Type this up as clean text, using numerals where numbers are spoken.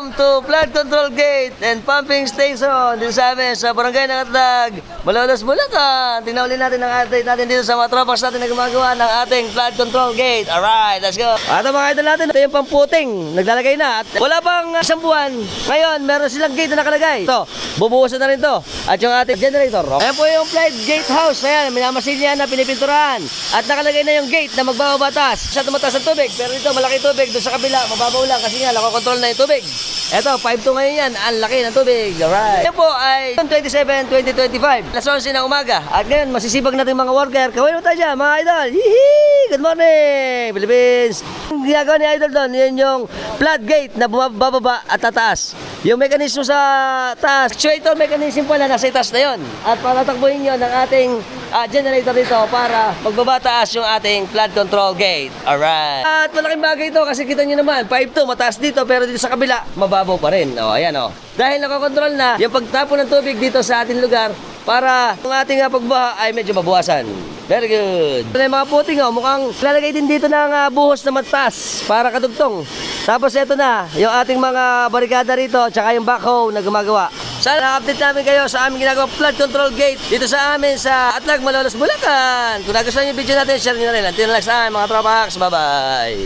Welcome to Flood Control Gate and Pumping Station dito sa amin sa Barangay ng Atlag, Malolos, Bulacan. Tingnan ulit natin ang update natin dito sa mga tropas natin na gumagawa ng ating Flood Control Gate. Alright, let's go. At ang mga idol natin, ito yung pamputing. Naglalagay na. At wala pang isang buwan. Ngayon, meron silang gate na nakalagay. Ito, bubuhusan na rin to. At yung ating generator. Ayan po yung Flood Gate House. Ayan, minamasin niya na pinipinturahan. At nakalagay na yung gate na magbabatas. Sa tumataas ng tubig. Pero dito, malaki tubig. Doon sa kabila, mababaw lang kasi nga, nakokontrol na yung tubig. Eto, 5-2 ngayon yan. Ang laki ng tubig. Alright. Yan po ay 27-2025. Alas 11 ng umaga. At ngayon, masisibag natin mga worker. Kawin mo tayo dyan, mga idol. Hihi! Good morning, Philippines! Ang ginagawa ni idol doon, yan yung floodgate na bumababa at tataas. Yung mekanismo sa taas, actuator mechanism pala, nasa itaas na yun. At patatakbuhin nyo ng ating generator dito para magbaba taas yung ating flood control gate. Alright. At malaking bagay ito kasi kita nyo naman, 5-2, mataas dito pero dito sa kabila, mababaw pa rin. O, ayan o. Dahil nakakontrol na yung pagtapon ng tubig dito sa ating lugar para ang ating pagbaha ay medyo mabawasan. Very good. Ito na yung mga puting mukhang lalagay din dito ng buhos na mataas para kadugtong. Tapos ito na, yung ating mga barikada rito, tsaka yung backhoe na gumagawa. Sana na-update namin kayo sa aming ginagawa flood control gate dito sa amin sa Atlag, Malolos, Bulacan. Kung nagustuhan yung video natin, share nyo na rin. Until next time mga tropax, bye-bye.